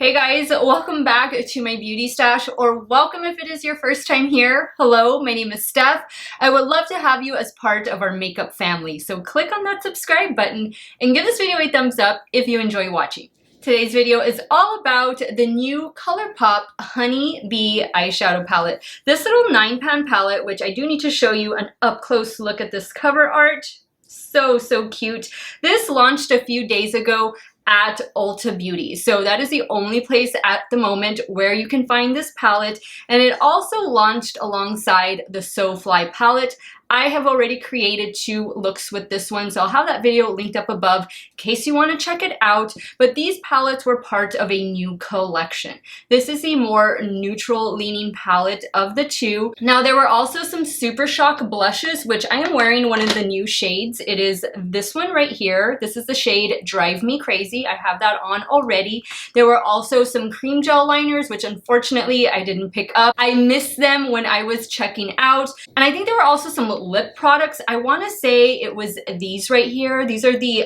Hey guys, welcome back to my beauty stash, or welcome if it is your first time here. Hello, my name is Steph. I would love to have you as part of our makeup family, so click on that subscribe button and give this video a thumbs up if you enjoy watching. Today's video is all about the new ColourPop Honey Bee eyeshadow palette. This little 9-pan palette, which I do need to show you an up-close look at this cover art. So cute. This launched a few days ago at Ulta Beauty. So that is the only place at the moment where you can find this palette. And it also launched alongside the So Fly palette. I have already created 2 looks with this one, so I'll have that video linked up above in case you want to check it out. But these palettes were part of a new collection. This is the more neutral leaning palette of the 2. Now there were also some Super Shock blushes, which I am wearing one of the new shades. It is this one right here. This is the shade Drive Me Crazy. I have that on already. There were also some cream gel liners, which unfortunately I didn't pick up. I missed them when I was checking out. And I think there were also some lip products. I want to say it was these right here. These are the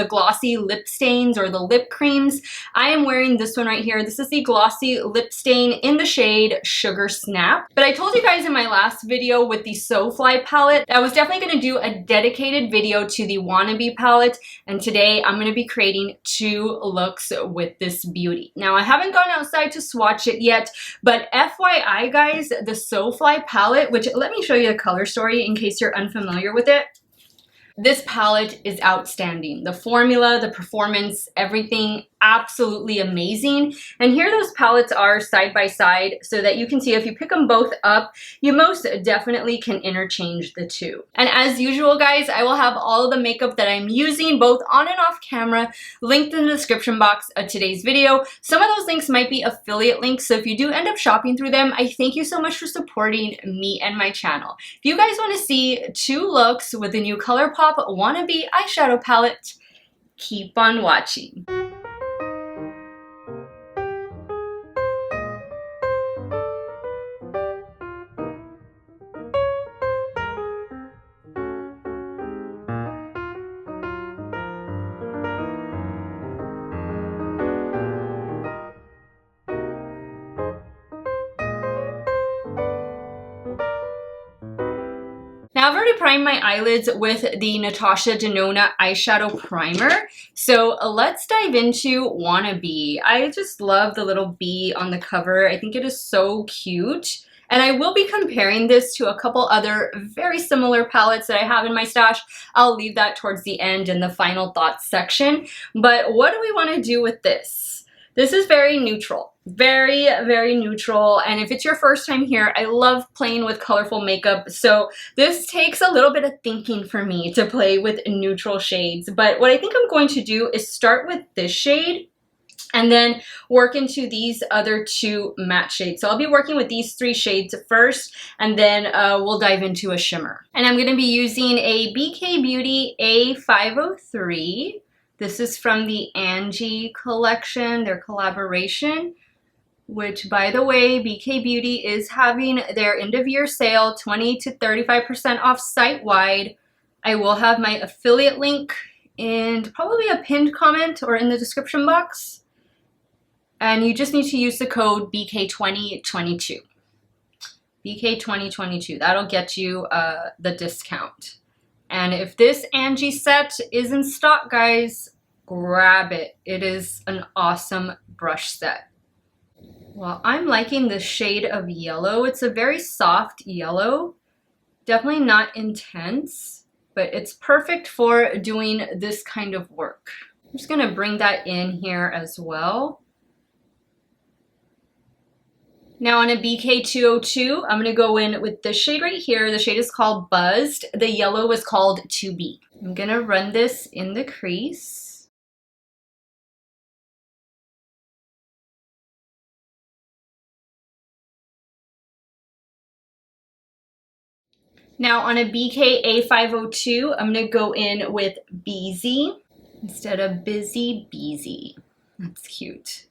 glossy lip stains or the lip creams. I am wearing this one right here. This is the glossy lip stain in the shade Sugar Snap. But I told you guys in my last video with the So Fly palette, I was definitely going to do a dedicated video to the Wannabe palette. And today I'm going to be creating 2 looks with this beauty. Now I haven't gone outside to swatch it yet, but FYI guys, the So Fly palette, which let me show you the color story in case you're unfamiliar with it. This palette is outstanding. The formula, the performance, everything absolutely amazing. And here those palettes are side by side so that you can see if you pick them both up, you most definitely can interchange the 2. And as usual guys, I will have all of the makeup that I'm using both on and off camera linked in the description box of today's video. Some of those links might be affiliate links, so if you do end up shopping through them, I thank you so much for supporting me and my channel. If you guys want to see 2 looks with the new ColourPop Wannabe eyeshadow palette, keep on watching. Now I've already primed my eyelids with the Natasha Denona eyeshadow primer. So let's dive into Wannabe. I just love the little bee on the cover. I think it is so cute. And I will be comparing this to a couple other very similar palettes that I have in my stash. I'll leave that towards the end in the final thoughts section. But what do we want to do with this? This is very neutral. Very neutral, and if it's your first time here, I love playing with colorful makeup, so this takes a little bit of thinking for me to play with neutral shades. But what I think I'm going to do is start with this shade and then work into these other 2 matte shades. So I'll be working with these 3 shades first, and then we'll dive into a shimmer. And I'm going to be using a BK Beauty A503. This is from the Angie collection, their collaboration, which by the way, BK Beauty is having their end of year sale, 20 to 35% off site-wide. I will have my affiliate link and probably a pinned comment or in the description box. And you just need to use the code BK2022. BK2022, that'll get you the discount. And if this Angie set is in stock, guys, grab it. It is an awesome brush set. Well, I'm liking the shade of yellow. It's a very soft yellow, definitely not intense, but it's perfect for doing this kind of work. I'm just gonna bring that in here as well. Now on a BK202, I'm gonna go in with this shade right here. The shade is called Buzzed. The yellow is called To Be. I'm gonna run this in the crease. Now on a BK A502, I'm gonna go in with Beezy instead of Busy Beezy. That's cute.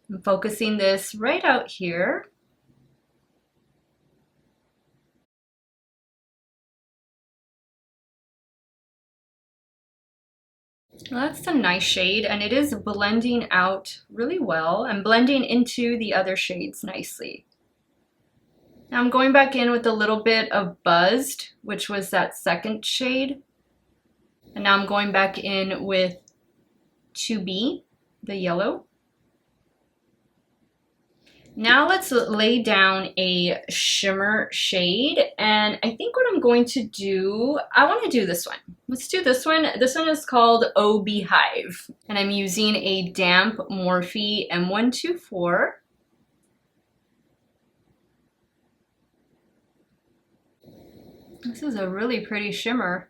I'm focusing this right out here. Well, that's a nice shade, and it is blending out really well and blending into the other shades nicely. Now I'm going back in with a little bit of Buzzed, which was that second shade. And now I'm going back in with 2B, the yellow. Now let's lay down a shimmer shade, and I think what I'm going to do, I want to do this one. Let's do this one. This one is called Oh Beehive, and I'm using a damp Morphe M124. This is a really pretty shimmer.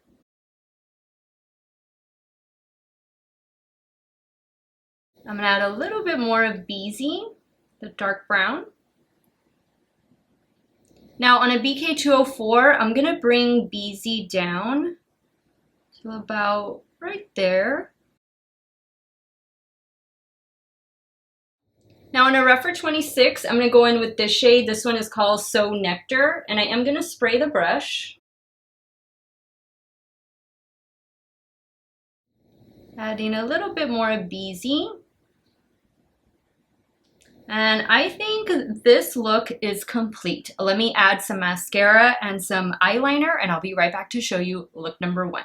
I'm gonna add a little bit more of Beezy, the dark brown. Now on a BK204, I'm gonna bring Beezy down to about right there. Now on a Refer 26, I'm gonna go in with this shade. This one is called So Nectar, and I am gonna spray the brush. Adding a little bit more of Beezy. And I think this look is complete. Let me add some mascara and some eyeliner, and I'll be right back to show you look number 1.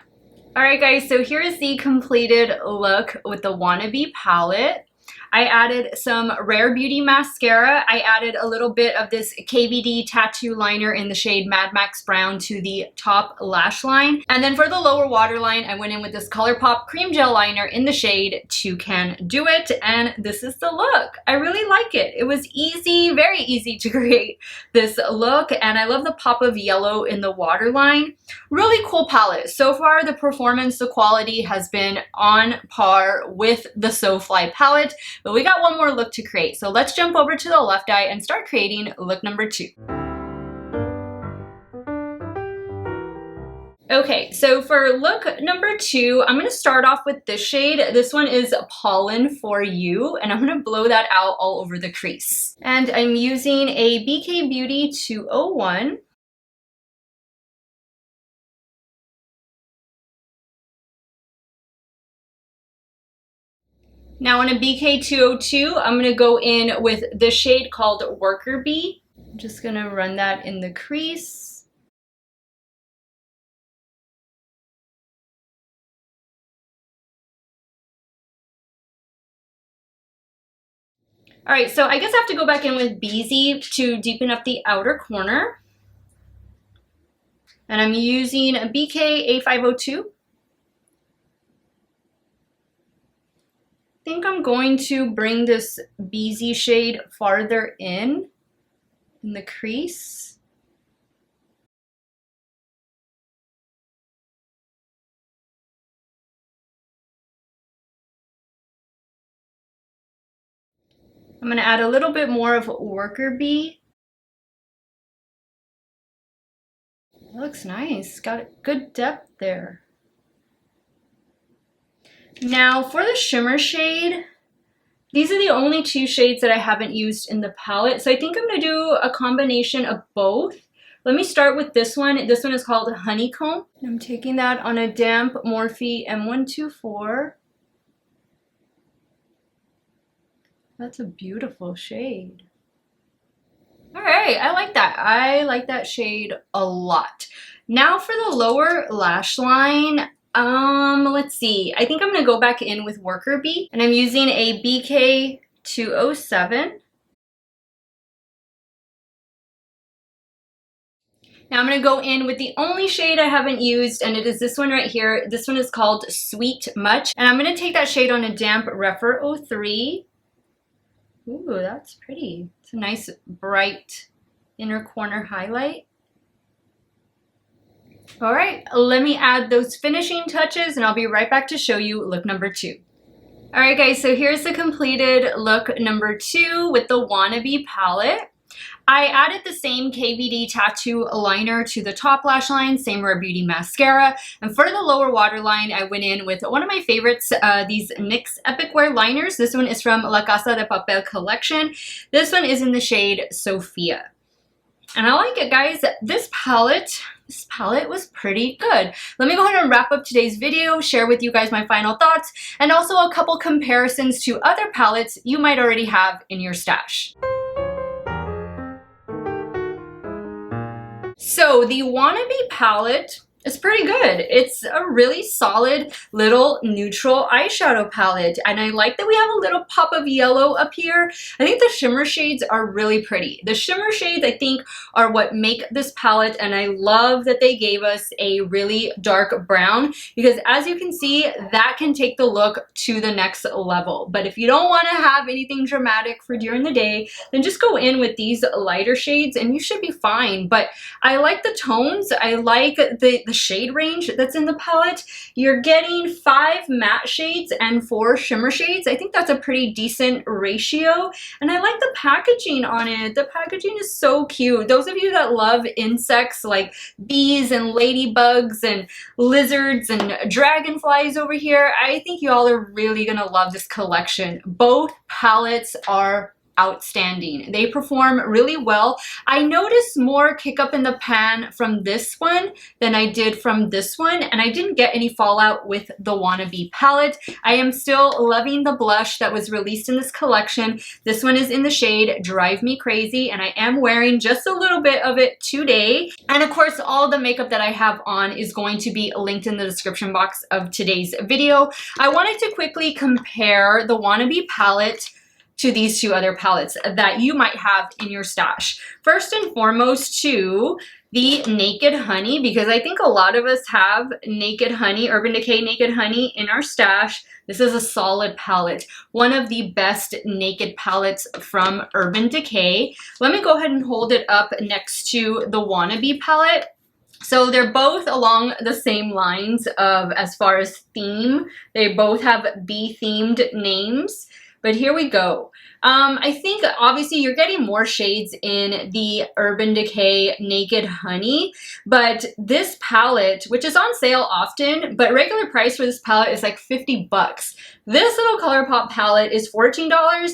All right, guys, so here is the completed look with the Wannabe palette. I added some Rare Beauty mascara. I added a little bit of this KVD Tatoo Liner in the shade Mad Max Brown to the top lash line. And then for the lower waterline, I went in with this ColourPop Creme Gel Liner in the shade Toucan Do It. And this is the look. I really like it. It was easy, very easy to create this look. And I love the pop of yellow in the waterline. Really cool palette. So far, the performance, the quality has been on par with the So Fly palette. But we got one more look to create. So let's jump over to the left eye and start creating look number 2. Okay, so for look number 2, I'm going to start off with this shade. This one is Pollen for You, and I'm going to blow that out all over the crease. And I'm using a BK Beauty 201. Now on a BK202, I'm going to go in with this shade called Worker Bee. I'm just going to run that in the crease. All right, so I guess I have to go back in with Beezy to deepen up the outer corner. And I'm using a BK A502. I think I'm going to bring this Beezy shade farther in the crease. I'm going to add a little bit more of Worker Bee. That looks nice. Got a good depth there. Now for the shimmer shade, these are the only 2 shades that I haven't used in the palette. So I think I'm going to do a combination of both. Let me start with this one. This one is called Honeycomb. I'm taking that on a damp Morphe M124. That's a beautiful shade. All right, I like that. I like that shade a lot. Now for the lower lash line, let's see. I think I'm going to go back in with Worker Bee, and I'm using a BK 207. Now I'm going to go in with the only shade I haven't used, and it is this one right here. This one is called Sweet Much, and I'm going to take that shade on a damp Refer 03. Ooh, that's pretty. It's a nice bright inner corner highlight. All right, let me add those finishing touches and I'll be right back to show you look number 2. All right, guys, so here's the completed look number 2 with the Wannabe palette. I added the same KVD Tatoo Liner to the top lash line, same Rare Beauty mascara. And for the lower waterline, I went in with one of my favorites, these NYX Epic Wear liners. This one is from La Casa de Papel collection. This one is in the shade Sophia. And I like it, guys. This palette, this palette was pretty good. Let me go ahead and wrap up today's video, share with you guys my final thoughts, and also a couple comparisons to other palettes you might already have in your stash. So the Wannabe palette is pretty good. It's a really solid little neutral eyeshadow palette, and I like that we have a little pop of yellow up here. I think the shimmer shades are really pretty. The shimmer shades, I think, are what make this palette, and I love that they gave us a really dark brown, because as you can see, that can take the look to the next level. But if you don't want to have anything dramatic for during the day, then just go in with these lighter shades and you should be fine. But I like the tones. I like the shade range that's in the palette. You're getting 5 matte shades and 4 shimmer shades. I think that's a pretty decent ratio, and I like the packaging on it. The packaging is so cute. Those of you that love insects like bees and ladybugs and lizards and dragonflies over here, I think y'all are really gonna love this collection. Both palettes are outstanding. They perform really well. I noticed more kick up in the pan from this one than I did from this one, and I didn't get any fallout with the Wannabe palette. I am still loving the blush that was released in this collection. This one is in the shade Drive Me Crazy, and I am wearing just a little bit of it today. And of course, all the makeup that I have on is going to be linked in the description box of today's video. I wanted to quickly compare the Wannabe palette to these 2 other palettes that you might have in your stash. First and foremost, to the Naked Honey, because I think a lot of us have Naked Honey, Urban Decay Naked Honey in our stash. This is a solid palette, one of the best naked palettes from Urban Decay. Let me go ahead and hold it up next to the Wannabe palette. So they're both along the same lines of as far as theme. They both have bee-themed names. But here we go. I think obviously you're getting more shades in the Urban Decay Naked Honey, but this palette, which is on sale often, but regular price for this palette is like 50 bucks. This little ColourPop palette is $14,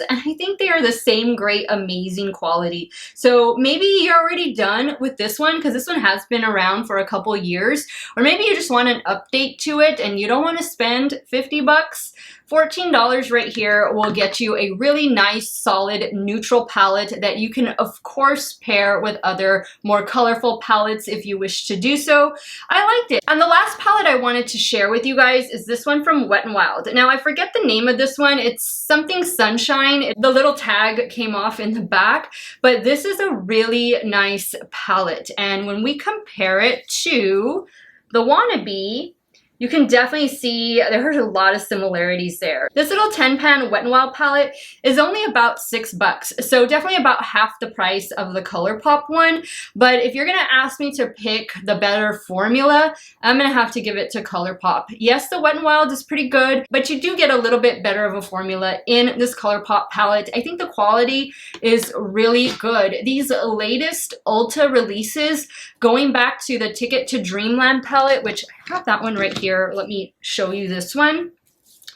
and I think they are the same great, amazing quality. So maybe you're already done with this one because this one has been around for a couple years, or maybe you just want an update to it and you don't want to spend 50 bucks. $14 right here will get you a really nice, solid, neutral palette that you can, of course, pair with other more colorful palettes if you wish to do so. I liked it. And the last palette I wanted to share with you guys is this one from Wet n Wild. Now, I forget the name of this one. It's something Sunshine. The little tag came off in the back, but this is a really nice palette. And when we compare it to the Wannabe, you can definitely see there's a lot of similarities there. This little 10-pan Wet n Wild palette is only about $6, so definitely about half the price of the ColourPop one. But if you're gonna ask me to pick the better formula, I'm gonna have to give it to ColourPop. Yes, the Wet n Wild is pretty good, but you do get a little bit better of a formula in this ColourPop palette. I think the quality is really good. These latest Ulta releases, going back to the Ticket to Dreamland palette, which I have that one right here. Let me show you this one.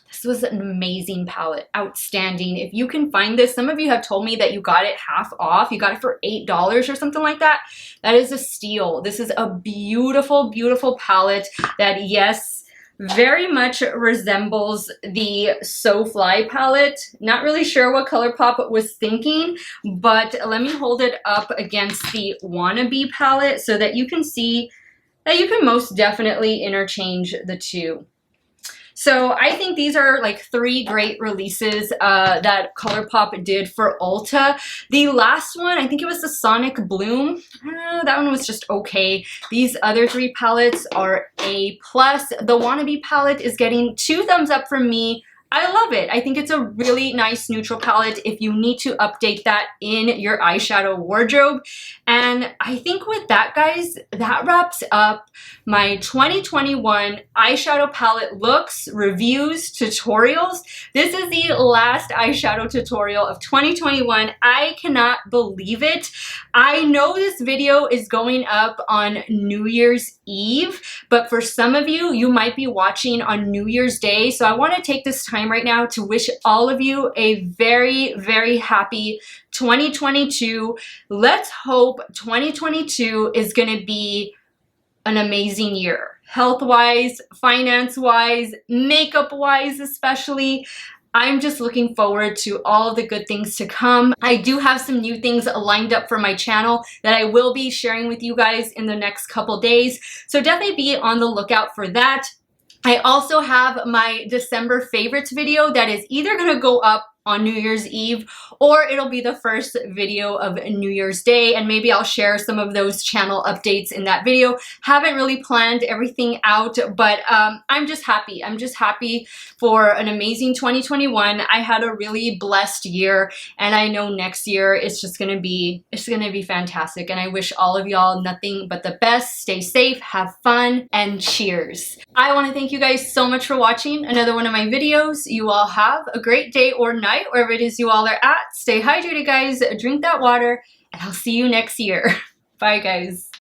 This was an amazing palette, outstanding. If you can find this, some of you have told me that you got it half off. You got it for $8 or something like that. That is a steal. This is a beautiful, beautiful palette that, yes, very much resembles the So Fly palette. Not really sure what ColourPop was thinking, but let me hold it up against the Wannabe palette so that you can see that you can most definitely interchange the 2. So I think these are like 3 great releases that ColourPop did for Ulta. The last one, I think it was the Sonic Bloom. That one was just okay. These other 3 palettes are A+. The Wannabe palette is getting 2 thumbs up from me. I love it. I think it's a really nice neutral palette if you need to update that in your eyeshadow wardrobe. And I think with that, guys, that wraps up my 2021 eyeshadow palette looks, reviews, tutorials. This is the last eyeshadow tutorial of 2021. I cannot believe it. I know this video is going up on New Year's Eve, but for some of you, you might be watching on New Year's Day. So I want to take this time right now to wish all of you a very, very happy 2022. Let's hope 2022 is going to be an amazing year. Health-wise, finance-wise, makeup-wise especially. I'm just looking forward to all of the good things to come. I do have some new things lined up for my channel that I will be sharing with you guys in the next couple days. So definitely be on the lookout for that. I also have my December favorites video that is either gonna go up on New Year's Eve or it'll be the first video of New Year's Day, and maybe I'll share some of those channel updates in that video. Haven't really planned everything out, but I'm just happy. I'm just happy for an amazing 2021. I had a really blessed year, and I know next year it's gonna be fantastic, and I wish all of y'all nothing but the best. Stay safe, have fun, and cheers. I want to thank you guys so much for watching another one of my videos. You all have a great day or night, wherever it is you all are at. Stay hydrated, guys. Drink that water, and I'll see you next year. Bye, guys.